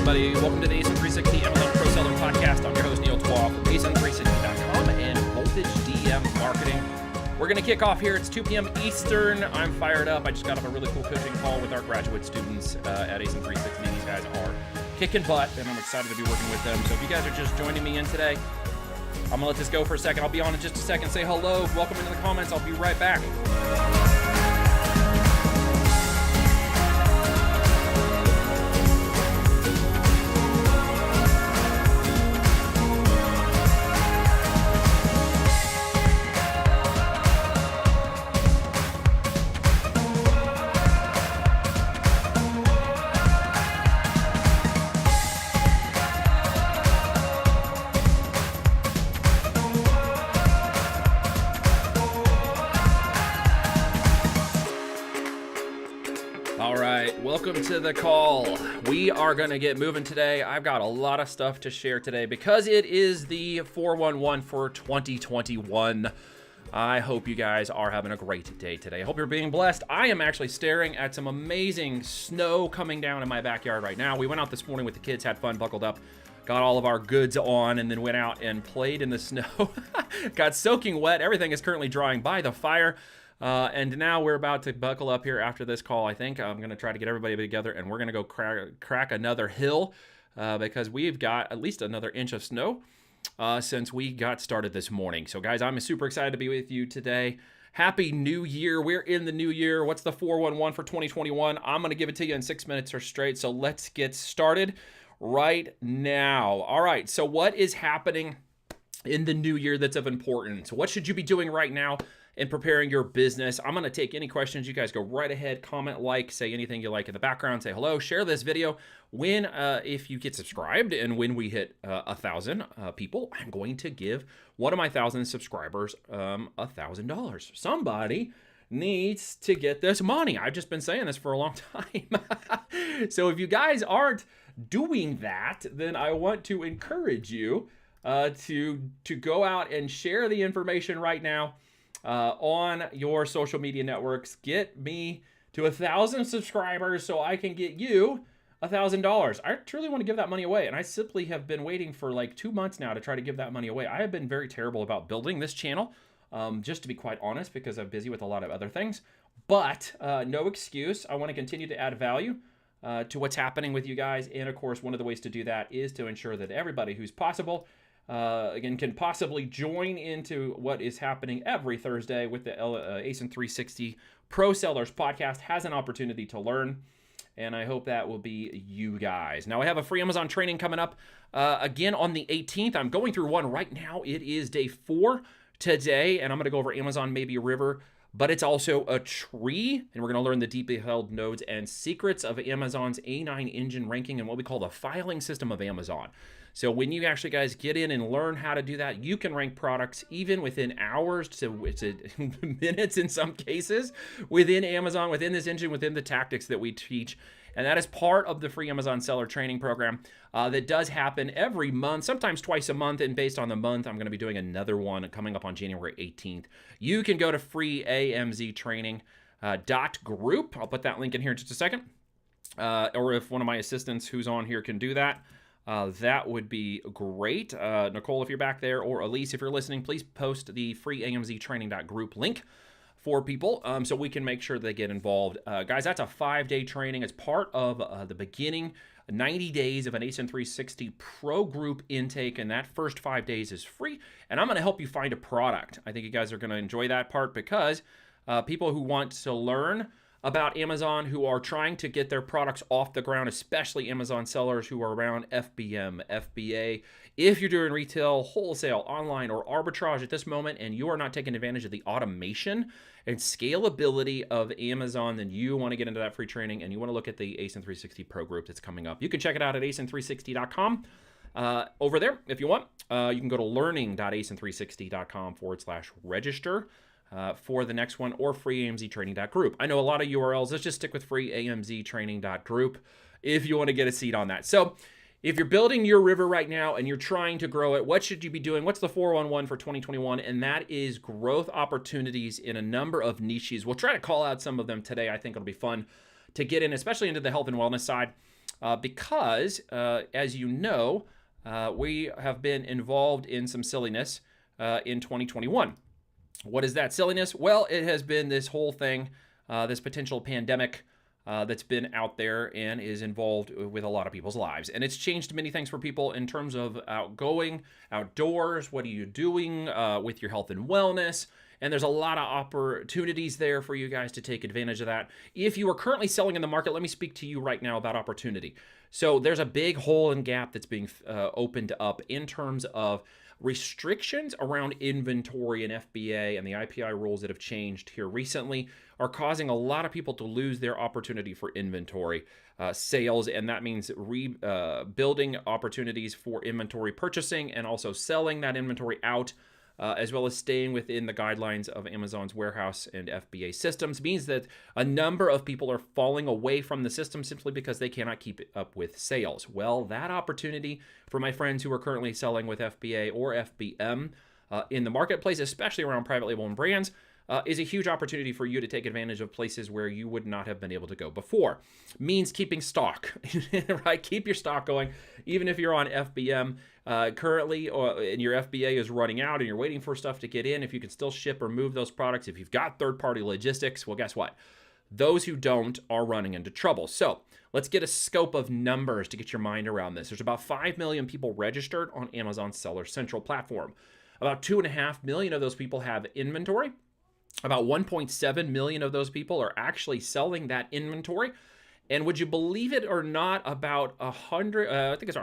everybody. Welcome to the ASIN360 Amazon Pro Seller Podcast. I'm your host, Neil Twall from ASIN360.com and Voltage DM Marketing. We're going to kick off here. It's 2 p.m. Eastern. I'm fired up. I just got off a really cool coaching call with our graduate students at ASIN360. These guys are kicking butt, and I'm excited to be working with them. So if you guys are just joining me in today, I'm going to let this go for a second. I'll be on in just a second. Say hello. Welcome into the comments. I'll be right back. Welcome to the call. We are going to get moving today. I've got a lot of stuff to share today because it is the 411 for 2021. I hope you guys are having a great day today. I hope you're being blessed. I am actually staring at some amazing snow coming down in my backyard right now. We went out this morning with the kids, had fun, buckled up, got all of our goods on, and then went out and played in the snow. Got soaking wet. Everything is currently drying by the fire. And now we're about to buckle up here after this call. I think I'm going to try to get everybody together, and we're going to go crack another hill because we've got at least another inch of snow since we got started this morning. So guys, I'm super excited to be with you today. Happy New Year. We're in the new year. What's the 411 for 2021? I'm going to give it to you in 6 minutes or straight. So let's get started right now. All right. So what is happening in the new year that's of importance? What should you be doing right now in preparing your business? I'm going to take any questions. You guys go right ahead, comment, like, say anything you like in the background, say hello, share this video. If you get subscribed and when we hit 1,000 people, I'm going to give one of my 1,000 subscribers $1,000. Somebody needs to get this money. I've just been saying this for a long time. So if you guys aren't doing that, then I want to encourage you to go out and share the information right now on your social media networks. Get me to 1,000 subscribers so I can get you $1,000. I truly want to give that money away, and I simply have been waiting for like 2 months now to try to give that money away. I have been very terrible about building this channel, just to be quite honest, because I'm busy with a lot of other things, but no excuse. I want to continue to add value to what's happening with you guys, and of course, one of the ways to do that is to ensure that everybody who's possible can possibly join into what is happening every Thursday with the ASIN360 Pro Sellers Podcast, has an opportunity to learn, and I hope that will be you guys. Now, I have a free Amazon training coming up again on the 18th. I'm going through one right now. It is day 4 today, and I'm going to go over Amazon, maybe a river, but it's also a tree, and we're going to learn the deeply held nodes and secrets of Amazon's A9 engine ranking and what we call the filing system of Amazon. So when you actually guys get in and learn how to do that, you can rank products even within hours to minutes in some cases within Amazon, within this engine, within the tactics that we teach. And that is part of the free Amazon seller training program that does happen every month, sometimes twice a month. And based on the month, I'm going to be doing another one coming up on January 18th. You can go to freeamztraining.group. I'll put that link in here in just a second. Or if one of my assistants who's on here can do that, that would be great. Nicole, if you're back there, or Elise, if you're listening, please post the freeamztraining.group link for people so we can make sure they get involved. Guys, that's a 5-day training. It's part of the beginning 90 days of an ASIN360 Pro Group intake, and that first 5 days is free. And I'm going to help you find a product. I think you guys are going to enjoy that part because people who want to learn about Amazon, who are trying to get their products off the ground, especially Amazon sellers who are around FBM, FBA. If you're doing retail, wholesale, online, or arbitrage at this moment, and you are not taking advantage of the automation and scalability of Amazon, then you want to get into that free training, and you want to look at the ASIN360 Pro Group that's coming up. You can check it out at ASIN360.com. Over there, if you want, you can go to learning.asin360.com/register. For the next one, or freeamztraining.group. I know a lot of URLs. Let's just stick with freeamztraining.group if you want to get a seat on that. So if you're building your river right now and you're trying to grow it, what should you be doing? What's the 411 for 2021? And that is growth opportunities in a number of niches. We'll try to call out some of them today. I think it'll be fun to get in, especially into the health and wellness side. because, as you know, we have been involved in some silliness in 2021. What is that silliness? Well, it has been this whole thing, this potential pandemic that's been out there and is involved with a lot of people's lives. And it's changed many things for people in terms of outdoors, what are you doing with your health and wellness? And there's a lot of opportunities there for you guys to take advantage of that. If you are currently selling in the market, let me speak to you right now about opportunity. So there's a big hole and gap that's being opened up in terms of restrictions around inventory and FBA and the IPI rules that have changed here recently are causing a lot of people to lose their opportunity for inventory sales, and that means building opportunities for inventory purchasing and also selling that inventory out, as well as staying within the guidelines of Amazon's warehouse and FBA systems. Means that a number of people are falling away from the system simply because they cannot keep up with sales. Well, that opportunity for my friends who are currently selling with FBA or FBM in the marketplace, especially around private label and brands, is a huge opportunity for you to take advantage of places where you would not have been able to go before. Means keeping stock, right? Keep your stock going, even if you're on FBM currently, and your FBA is running out and you're waiting for stuff to get in. If you can still ship or move those products, if you've got third-party logistics, well, guess what? Those who don't are running into trouble. So let's get a scope of numbers to get your mind around this. There's about 5 million people registered on Amazon's Seller Central platform. About 2.5 million of those people have inventory. About 1.7 million of those people are actually selling that inventory. And would you believe it or not, about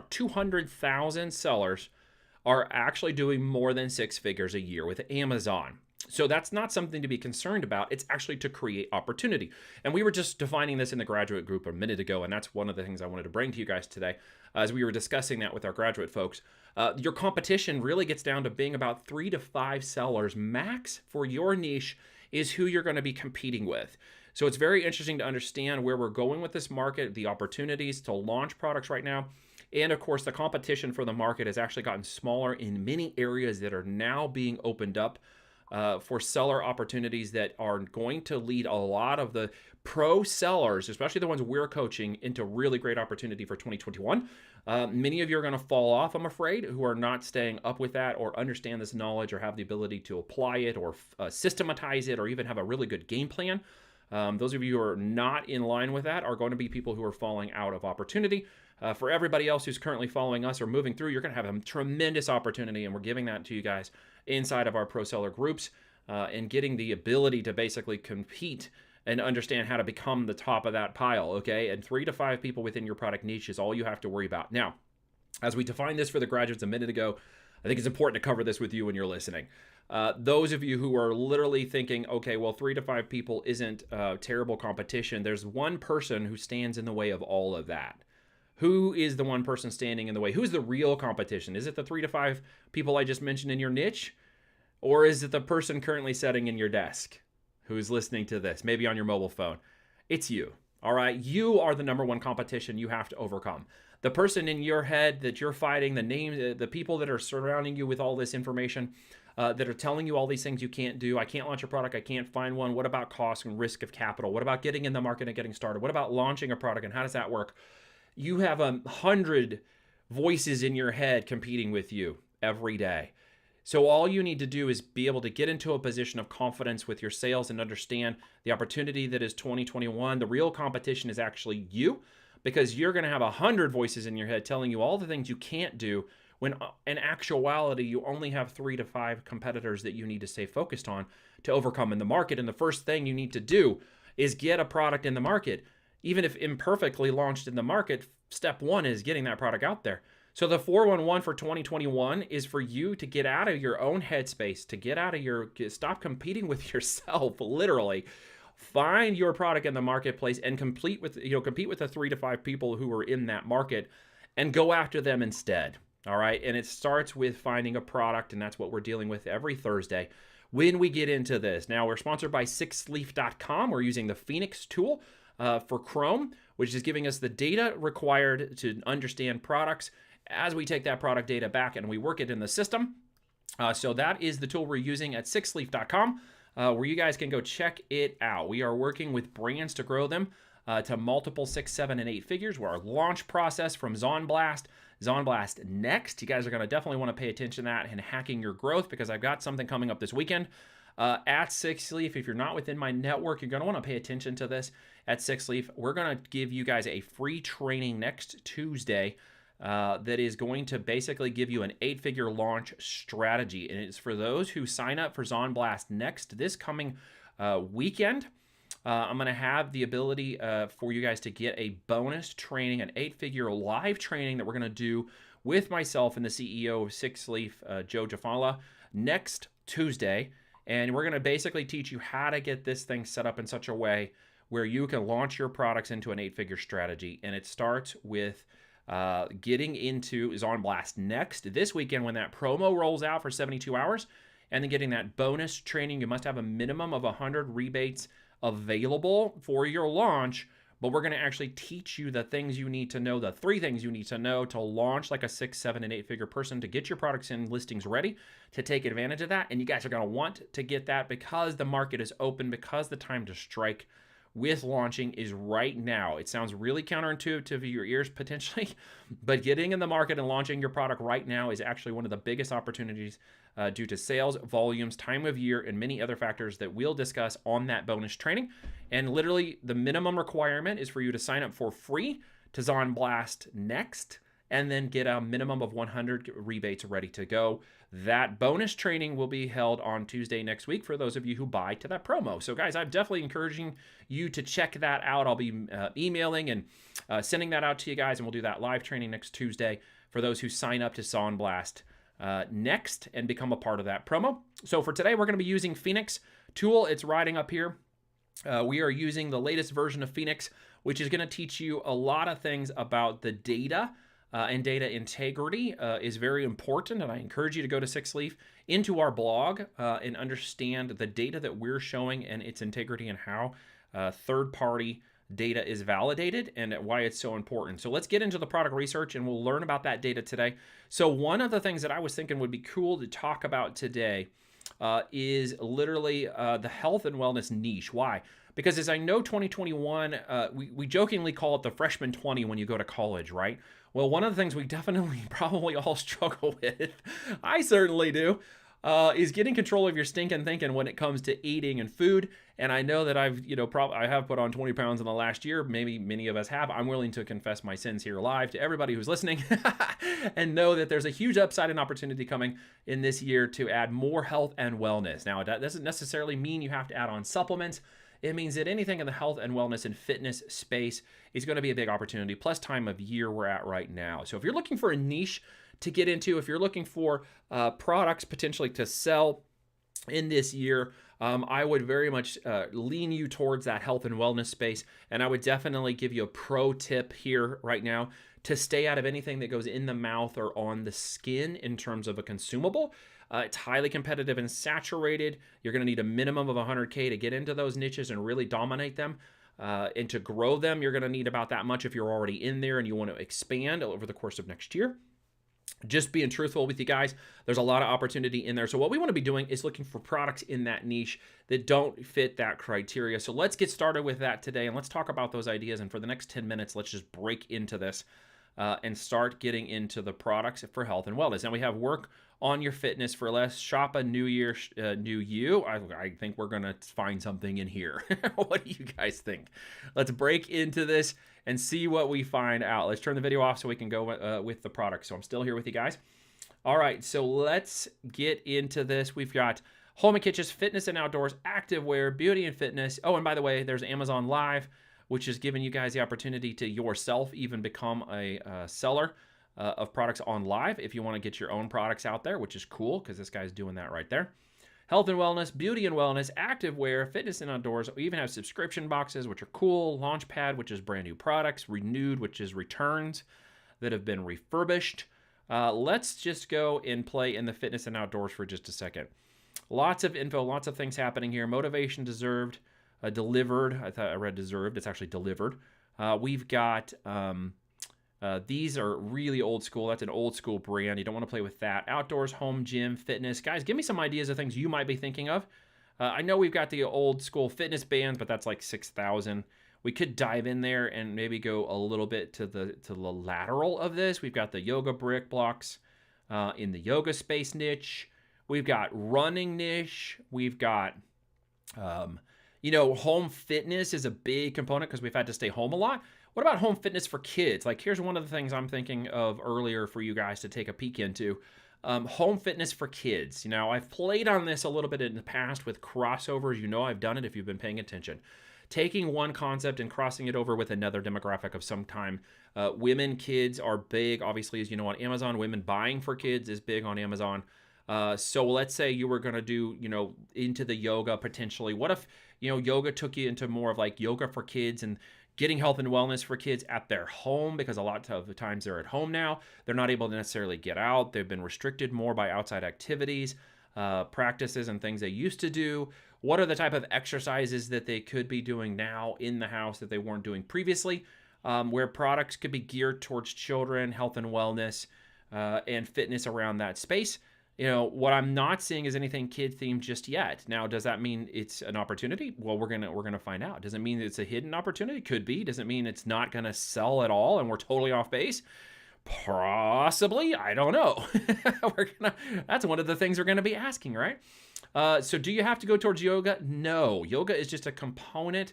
200,000 sellers are actually doing more than 6 figures a year with Amazon. So that's not something to be concerned about. It's actually to create opportunity. And we were just defining this in the graduate group a minute ago, and that's one of the things I wanted to bring to you guys today as we were discussing that with our graduate folks. Your competition really gets down to being about 3 to 5 sellers max for your niche is who you're going to be competing with. So it's very interesting to understand where we're going with this market, the opportunities to launch products right now. And of course, the competition for the market has actually gotten smaller in many areas that are now being opened up for seller opportunities that are going to lead a lot of the pro sellers, especially the ones we're coaching, into really great opportunity for 2021. Many of you are going to fall off, I'm afraid, who are not staying up with that or understand this knowledge or have the ability to apply it or systematize it or even have a really good game plan. Those of you who are not in line with that are going to be people who are falling out of opportunity. For everybody else who's currently following us or moving through, you're going to have a tremendous opportunity, and we're giving that to you guys inside of our pro seller groups and getting the ability to basically compete and understand how to become the top of that pile, okay? And 3 to 5 people within your product niche is all you have to worry about. Now, as we defined this for the graduates a minute ago, I think it's important to cover this with you when you're listening. Those of you who are literally thinking, okay, well, 3 to 5 people isn't terrible competition. There's one person who stands in the way of all of that. Who is the one person standing in the way? Who's the real competition? Is it the 3 to 5 people I just mentioned in your niche? Or is it the person currently sitting in your desk who's listening to this, maybe on your mobile phone? It's you, all right? You are the number one competition you have to overcome. The person in your head that you're fighting, the people that are surrounding you with all this information, that are telling you all these things you can't do. I can't launch a product. I can't find one. What about cost and risk of capital? What about getting in the market and getting started? What about launching a product and how does that work? You have 100 voices in your head competing with you every day. So all you need to do is be able to get into a position of confidence with your sales and understand the opportunity that is 2021. The real competition is actually you, because you're going to have 100 voices in your head telling you all the things you can't do, when in actuality, you only have 3 to 5 competitors that you need to stay focused on to overcome in the market. And the first thing you need to do is get a product in the market. Even if imperfectly launched in the market, step 1 is getting that product out there. So the 411 for 2021 is for you to get out of your own headspace, to stop competing with yourself, literally. Find your product in the marketplace and compete with the 3 to 5 people who are in that market and go after them instead. All right. And it starts with finding a product, and that's what we're dealing with every Thursday when we get into this. Now, we're sponsored by sixleaf.com. We're using the Phoenix tool for Chrome, which is giving us the data required to understand products as we take that product data back and we work it in the system. So that is the tool we're using at sixleaf.com, where you guys can go check it out. We are working with brands to grow them. to multiple 6, 7, and 8 figures. We're our launch process from Zonblast Next. You guys are going to definitely want to pay attention to that and hacking your growth, because I've got something coming up this weekend at Six Leaf. If you're not within my network, you're going to want to pay attention to this. At Six Leaf, we're going to give you guys a free training next Tuesday that is going to basically give you an 8-figure launch strategy. And it's for those who sign up for Zonblast Next this coming weekend. I'm going to have the ability for you guys to get a bonus training, an 8-figure live training that we're going to do with myself and the CEO of Six Leaf, Joe Jafala, next Tuesday. And we're going to basically teach you how to get this thing set up in such a way where you can launch your products into an 8-figure strategy. And it starts with getting into Zonblast Next this weekend when that promo rolls out for 72 hours, and then getting that bonus training. You must have a minimum of 100 rebates available for your launch, but we're going to actually teach you the things you need to know, the 3 things you need to know to launch like a 6, 7, and 8-figure person, to get your products and listings ready to take advantage of that. And you guys are going to want to get that because the market is open, because the time to strike with launching is right now. It sounds really counterintuitive to your ears potentially, but getting in the market and launching your product right now is actually one of the biggest opportunities due to sales, volumes, time of year, and many other factors that we'll discuss on that bonus training. And literally the minimum requirement is for you to sign up for free to Zonblast Next, and then get a minimum of 100 rebates ready to go. That bonus training will be held on Tuesday next week for those of you who buy to that promo. So guys, I'm definitely encouraging you to check that out. I'll be emailing and sending that out to you guys, and we'll do that live training next Tuesday for those who sign up to Zonblast Next and become a part of that promo. So for today, we're going to be using Phoenix tool. It's riding up here. We are using the latest version of Phoenix, which is going to teach you a lot of things about the data. And data integrity is very important, and I encourage you to go to Six Leaf into our blog and understand the data that we're showing and its integrity, and how third-party data is validated and why it's so important. So let's get into the product research, and we'll learn about that data today. So one of the things that I was thinking would be cool to talk about today is literally the health and wellness niche. Why? Because as I know, 2021, we jokingly call it the freshman 20 when you go to college, right? Well, one of the things we definitely probably all struggle with, I certainly do, is getting control of your stinking thinking when it comes to eating and food. And I know that I have put on 20 pounds in the last year. Maybe many of us have. I'm willing to confess my sins here live to everybody who's listening and know that there's a huge upside and opportunity coming in this year to add more health and wellness. Now, that doesn't necessarily mean you have to add on supplements. It means that anything in the health and wellness and fitness space is going to be a big opportunity, plus time of year we're at right now. So if you're looking for a niche to get into, if you're looking for products potentially to sell in this year, I would very much lean you towards that health and wellness space. And I would definitely give you a pro tip here right now to stay out of anything that goes in the mouth or on the skin in terms of a consumable. It's highly competitive and saturated. You're going to need a minimum of 100K to get into those niches and really dominate them. And to grow them, you're going to need about that much if you're already in there and you want to expand over the course of next year. Just being truthful with you guys, there's a lot of opportunity in there. So what we want to be doing is looking for products in that niche that don't fit that criteria. So let's get started with that today, and let's talk about those ideas. And for the next 10 minutes, let's just break into this and start getting into the products for health and wellness. Now we have work on your fitness for less. Shop a new year, new you. I think we're going to find something in here. What do you guys think? Let's break into this and see what we find out. Let's turn the video off so we can go with the product. So I'm still here with you guys. All right, so let's get into this. We've got home and kitchens, fitness and outdoors, activewear, beauty and fitness. Oh, and by the way, there's Amazon Live, which is giving you guys the opportunity to yourself even become a seller of products on live if you want to get your own products out there, which is cool because this guy's doing that right there. Health and wellness, beauty and wellness, activewear, fitness and outdoors. We even have subscription boxes, which are cool. Launchpad, which is brand new products. Renewed, which is returns that have been refurbished. Let's just go and play in the fitness and outdoors for just a second. Lots of info, lots of things happening here. Motivation deserved, delivered. I thought I read deserved. It's actually delivered. We've got... these are really old school. That's an old school brand. You don't want to play with that. Outdoors, home gym, fitness. Guys, give me some ideas of things you might be thinking of. I know we've got the old school fitness bands, but that's like 6,000. We could dive in there and maybe go a little bit to the lateral of this. We've got the yoga brick blocks in the yoga space niche. We've got running niche. We've got, home fitness is a big component because we've had to stay home a lot. What about home fitness for kids? Like, here's one of the things I'm thinking of earlier for you guys to take a peek into. Home fitness for kids. I've played on this a little bit in the past with crossovers. I've done it if you've been paying attention. Taking one concept and crossing it over with another demographic of some time. Women, kids are big, obviously, as you know, on Amazon. Women buying for kids is big on Amazon. So let's say you were going to do, into the yoga potentially. What if, yoga took you into more of like yoga for kids and getting health and wellness for kids at their home, because a lot of the times they're at home now. They're not able to necessarily get out. They've been restricted more by outside activities, practices and things they used to do. What are the type of exercises that they could be doing now in the house that they weren't doing previously, where products could be geared towards children, health and wellness, and fitness around that space. What I'm not seeing is anything kid themed just yet. Now, does that mean it's an opportunity? Well, we're gonna find out. Does it mean it's a hidden opportunity? Could be. Does it mean it's not gonna sell at all and we're totally off base? Possibly. I don't know. That's one of the things we're gonna be asking, right? So do you have to go towards yoga? No. Yoga is just a component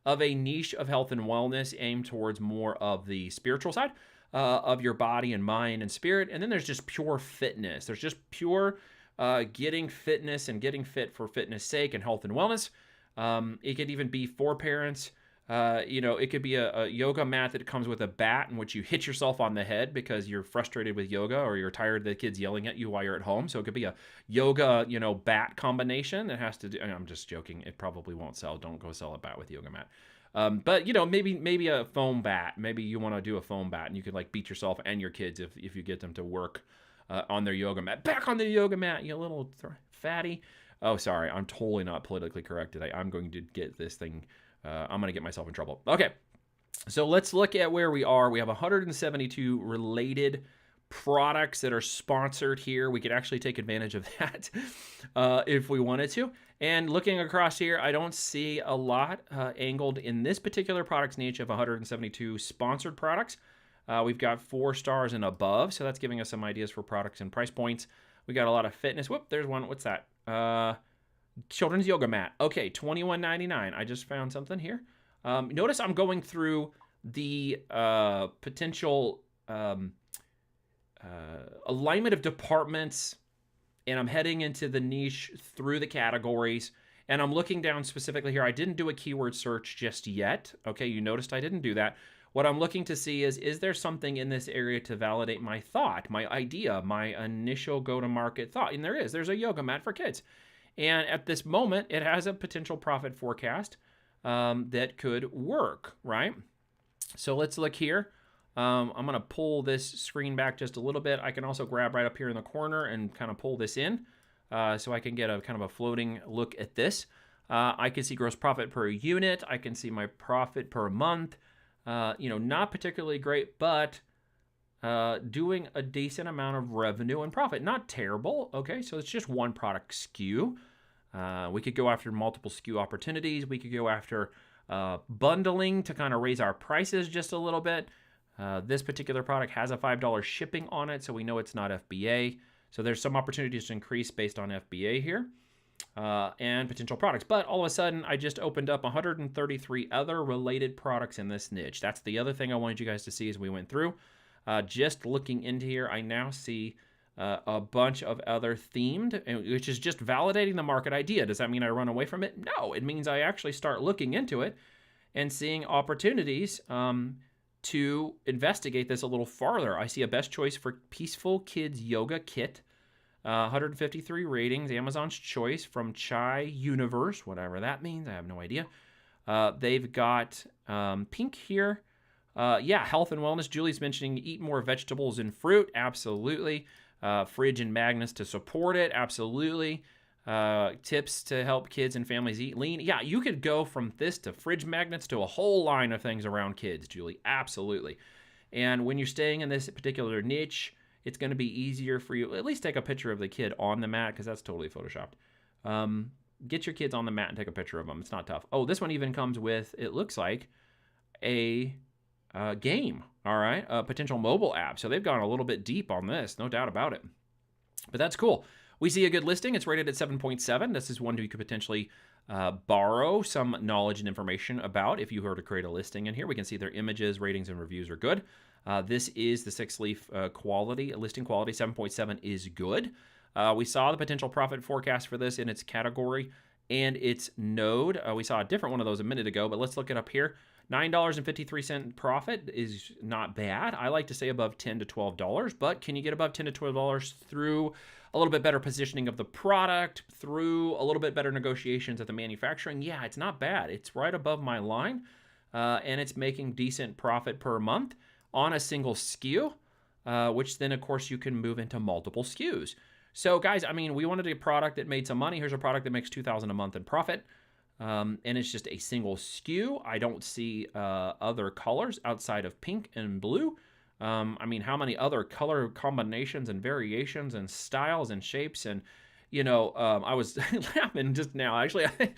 of a niche of health and wellness aimed towards more of the spiritual side of your body and mind and spirit. And then there's just pure fitness. There's just pure getting fitness and getting fit for fitness sake and health and wellness. It could even be for parents. It could be a yoga mat that comes with a bat in which you hit yourself on the head because you're frustrated with yoga or you're tired of the kids yelling at you while you're at home. So it could be a yoga, bat combination that has to do, I'm just joking. It probably won't sell. Don't go sell a bat with yoga mat. But maybe a foam bat. Maybe you want to do a foam bat and you could like beat yourself and your kids if you get them to work on their yoga mat. Back on the yoga mat, you little fatty. Oh, sorry. I'm totally not politically correct today. I'm going to get this thing. I'm going to get myself in trouble. Okay. So let's look at where we are. We have 172 related products that are sponsored here. We could actually take advantage of that if we wanted to. And looking across here, I don't see a lot angled in this particular product's niche of 172 sponsored products. We've got 4 stars and above, so that's giving us some ideas for products and price points. We got a lot of fitness. Whoop, there's one. What's that? Children's yoga mat. Okay, $21.99. I just found something here. Notice I'm going through the potential alignment of departments, and I'm heading into the niche through the categories, and I'm looking down specifically here. I didn't do a keyword search just yet. Okay, you noticed I didn't do that. What I'm looking to see is there something in this area to validate my thought, my idea, my initial go-to-market thought? And there is. There's a yoga mat for kids. And at this moment, it has a potential profit forecast that could work, right? So let's look here. I'm going to pull this screen back just a little bit. I can also grab right up here in the corner and kind of pull this in so I can get a kind of a floating look at this. I can see gross profit per unit. I can see my profit per month. Not particularly great, but doing a decent amount of revenue and profit. Not terrible. Okay, so it's just one product SKU. We could go after multiple SKU opportunities. We could go after bundling to kind of raise our prices just a little bit. This particular product has a $5 shipping on it, so we know it's not FBA. So there's some opportunities to increase based on FBA here and potential products. But all of a sudden, I just opened up 133 other related products in this niche. That's the other thing I wanted you guys to see as we went through. Just looking into here, I now see a bunch of other themed, which is just validating the market idea. Does that mean I run away from it? No, it means I actually start looking into it and seeing opportunities to investigate this a little farther. I see a best choice for Peaceful Kids Yoga Kit, 153 ratings, Amazon's choice from Chai Universe, whatever that means. I have no idea. They've got pink here. Health and wellness. Julie's mentioning eat more vegetables and fruit. Absolutely. Fridge and magnets to support it. Absolutely. Tips to help kids and families eat lean. Yeah, you could go from this to fridge magnets to a whole line of things around kids, Julie. Absolutely. And when you're staying in this particular niche, it's going to be easier for you. At least take a picture of the kid on the mat, because that's totally photoshopped. Get your kids on the mat and take a picture of them. It's not tough. Oh, this one even comes with, it looks like, a game, all right, a potential mobile app. So they've gone a little bit deep on this, no doubt about it. But that's cool. We see a good listing. It's rated at 7.7. This is one you could potentially borrow some knowledge and information about if you were to create a listing in here. We can see their images, ratings, and reviews are good. This is the 6-leaf quality. Listing quality 7.7 is good. We saw the potential profit forecast for this in its category and its node. We saw a different one of those a minute ago, but let's look it up here. $9.53 profit is not bad. I like to say above $10 to $12, but can you get above $10 to $12 through a little bit better positioning of the product, through a little bit better negotiations at the manufacturing? Yeah, it's not bad. It's right above my line, and it's making decent profit per month on a single SKU, which then, of course, you can move into multiple SKUs. So, guys, I mean, we wanted a product that made some money. Here's a product that makes $2,000 a month in profit. And it's just a single SKU. I don't see other colors outside of pink and blue. I mean, how many other color combinations and variations and styles and shapes? And, you know, I was laughing just now. Actually, I'm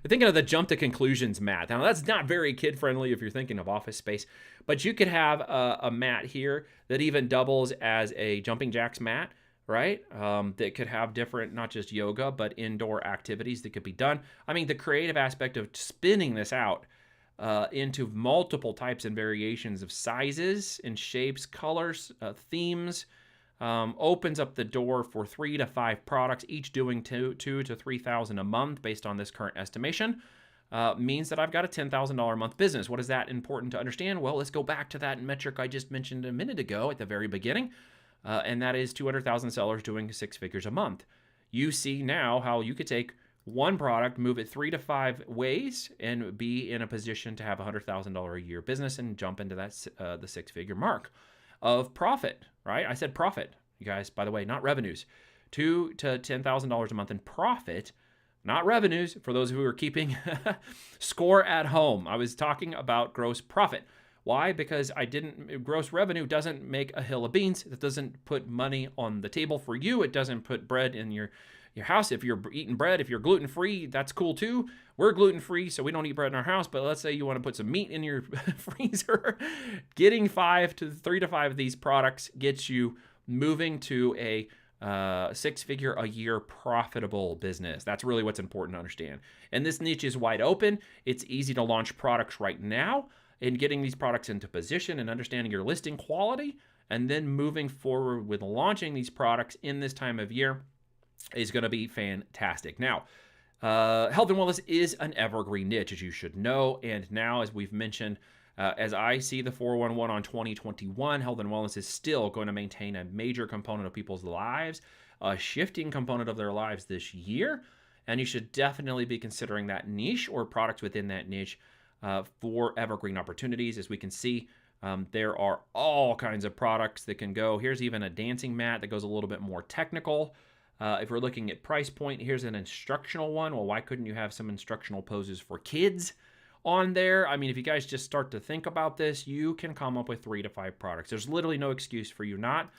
thinking of the jump to conclusions mat. Now, that's not very kid-friendly if you're thinking of Office Space. But you could have a mat here that even doubles as a jumping jacks mat, right? That could have different, not just yoga, but indoor activities that could be done. I mean, the creative aspect of spinning this out into multiple types and variations of sizes and shapes, colors, themes, opens up the door for 3 to 5 products, each doing $2,000 to $3,000 a month based on this current estimation. Means that I've got a $10,000 a month business. What is that important to understand? Well, let's go back to that metric I just mentioned a minute ago at the very beginning. And that is 200,000 sellers doing 6 figures a month. You see now how you could take one product, move it 3 to 5 ways, and be in a position to have a $100,000 a year business and jump into that the 6-figure mark of profit, right? I said profit, you guys, by the way, not revenues. $2,000 to $10,000 a month in profit, not revenues, for those who are keeping score at home. I was talking about gross profit. Why? Because gross revenue doesn't make a hill of beans. It doesn't put money on the table for you. It doesn't put bread in your house. If you're eating bread, if you're gluten-free, that's cool too. We're gluten-free, so we don't eat bread in our house, but let's say you want to put some meat in your freezer. Getting 3 to 5 of these products gets you moving to a 6-figure a year profitable business. That's really what's important to understand. And this niche is wide open. It's easy to launch products right now. In getting these products into position and understanding your listing quality, and then moving forward with launching these products in this time of year is going to be fantastic. Now, health and wellness is an evergreen niche, as you should know. And now, as we've mentioned, as I see the 411 on 2021, health and wellness is still going to maintain a major component of people's lives, a shifting component of their lives this year. And you should definitely be considering that niche or products within that niche for evergreen opportunities. As we can see, there are all kinds of products that can go. Here's even a dancing mat that goes a little bit more technical. If we're looking at price point, here's an instructional one. Well, why couldn't you have some instructional poses for kids on there? I mean, if you guys just start to think about this, you can come up with 3 to 5 products. There's literally no excuse for you not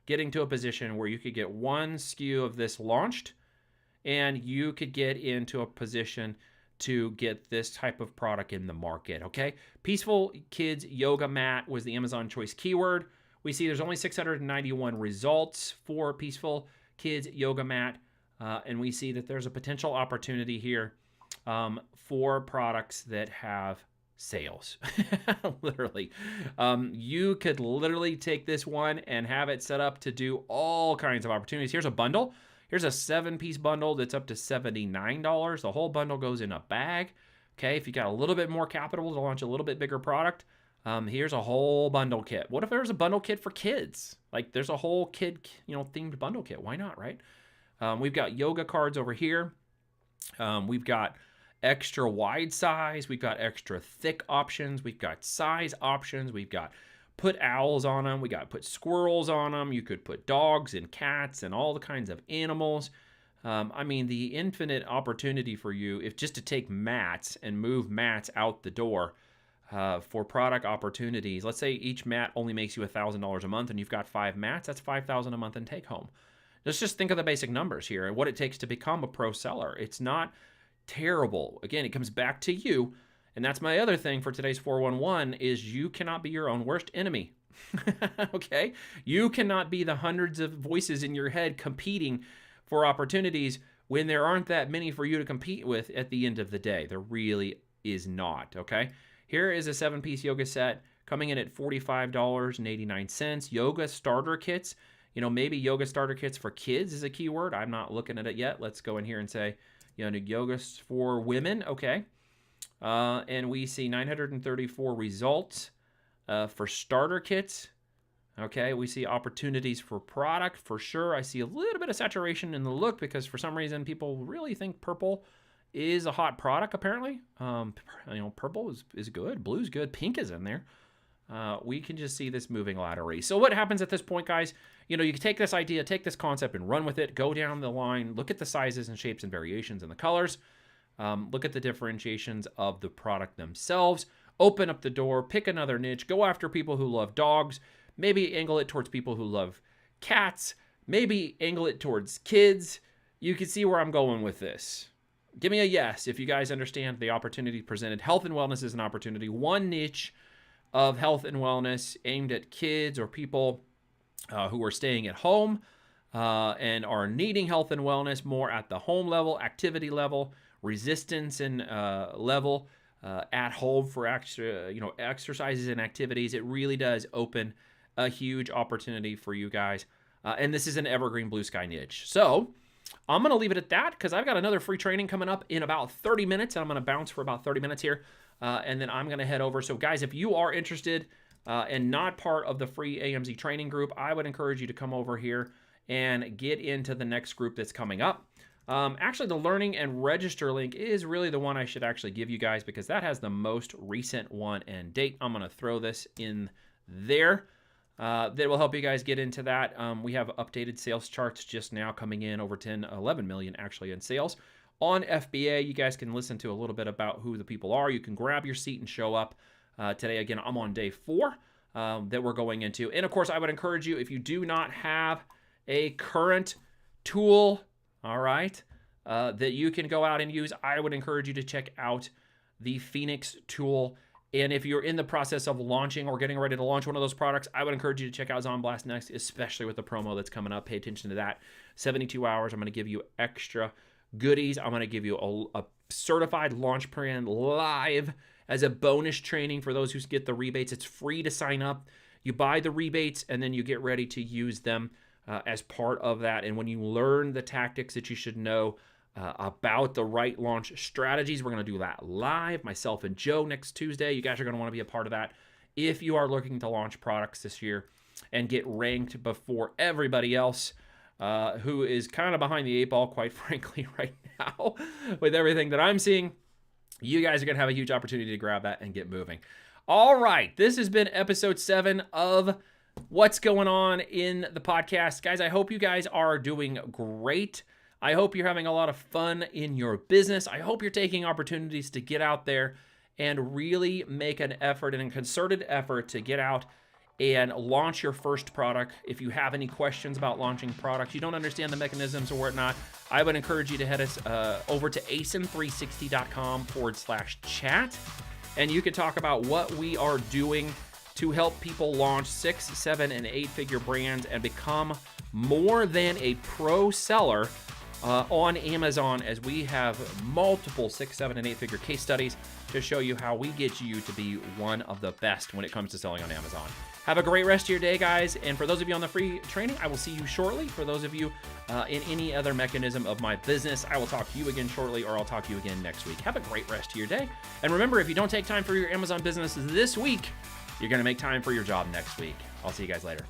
getting to a position where you could get one SKU of this launched, and you could get into a position to get this type of product in the market, okay? Peaceful Kids Yoga Mat was the Amazon choice keyword. We see there's only 691 results for Peaceful Kids Yoga Mat, and we see that there's a potential opportunity here for products that have sales. Literally. You could literally take this one and have it set up to do all kinds of opportunities. Here's a bundle. Here's a 7-piece bundle that's up to $79. The whole bundle goes in a bag. Okay, if you got a little bit more capital to launch a little bit bigger product, here's a whole bundle kit. What if there's a bundle kit for kids? Like there's a whole kid, themed bundle kit. Why not, right? We've got yoga cards over here. We've got extra wide size. We've got extra thick options. We've got size options. We've got put owls on them. We got put squirrels on them. You could put dogs and cats and all the kinds of animals. I mean, the infinite opportunity for you, if just to take mats and move mats out the door for product opportunities. Let's say each mat only makes you $1,000 a month and you've got 5 mats. That's $5,000 a month in take home. Let's just think of the basic numbers here and what it takes to become a pro seller. It's not terrible. Again, it comes back to you And that's my other thing for today's 411 is you cannot be your own worst enemy. Okay? You cannot be the hundreds of voices in your head competing for opportunities when there aren't that many for you to compete with at the end of the day. There really is not, okay? Here is a 7-piece yoga set coming in at $45.89. Yoga starter kits. Maybe yoga starter kits for kids is a keyword. I'm not looking at it yet. Let's go in here and say, yoga for women. Okay. And we see 934 results for starter kits. Okay, we see opportunities for product for sure. I see a little bit of saturation in the look because for some reason people really think purple is a hot product apparently. Purple is good, blue's good, pink is in there. We can just see this moving laterally. So what happens at this point, guys? You can take this idea, take this concept and run with it, go down the line, look at the sizes and shapes and variations and the colors, look at the differentiations of the product themselves, open up the door, pick another niche, go after people who love dogs, maybe angle it towards people who love cats, maybe angle it towards kids. You can see where I'm going with this. Give me a yes if you guys understand the opportunity presented. Health and wellness is an opportunity. One niche of health and wellness aimed at kids or people who are staying at home and are needing health and wellness more at the home level, activity level, resistance and level, at home for extra, exercises and activities. It really does open a huge opportunity for you guys. And this is an evergreen blue sky niche. So I'm going to leave it at that because I've got another free training coming up in about 30 minutes. And I'm going to bounce for about 30 minutes here. And then I'm going to head over. So guys, if you are interested and not part of the free AMZ training group, I would encourage you to come over here and get into the next group that's coming up. Actually, the learning and register link is really the one I should actually give you guys because that has the most recent one and date. I'm going to throw this in there. That will help you guys get into that. We have updated sales charts just now coming in over 11 million actually in sales. On FBA, you guys can listen to a little bit about who the people are. You can grab your seat and show up. Today, again, I'm on day 4 that we're going into. And of course, I would encourage you, if you do not have a current tool, all right, that you can go out and use, I would encourage you to check out the Phoenix tool. And if you're in the process of launching or getting ready to launch one of those products, I would encourage you to check out Zonblast Next, especially with the promo that's coming up. Pay attention to that. 72 hours, I'm going to give you extra goodies. I'm going to give you a certified launch plan live as a bonus training for those who get the rebates. It's free to sign up. You buy the rebates, and then you get ready to use them as part of that. And when you learn the tactics that you should know about the right launch strategies, we're going to do that live, myself and Joe, next Tuesday. You guys are going to want to be a part of that if you are looking to launch products this year and get ranked before everybody else who is kind of behind the 8 ball, quite frankly, right now with everything that I'm seeing. You guys are going to have a huge opportunity to grab that and get moving. All right, this has been episode 7 of What's Going On in the Podcast. Guys, I hope you guys are doing great. I hope you're having a lot of fun in your business. I hope you're taking opportunities to get out there and really make an effort and a concerted effort to get out and launch your first product. If you have any questions about launching products, you don't understand the mechanisms or whatnot, I would encourage you to head us over to ASIN360.com/chat, and you can talk about what we are doing to help people launch 6, 7, and 8-figure brands and become more than a pro seller on Amazon, as we have multiple 6, 7, and 8-figure case studies to show you how we get you to be one of the best when it comes to selling on Amazon. Have a great rest of your day, guys. And for those of you on the free training, I will see you shortly. For those of you in any other mechanism of my business, I will talk to you again shortly, or I'll talk to you again next week. Have a great rest of your day. And remember, if you don't take time for your Amazon business this week, you're going to make time for your job next week. I'll see you guys later.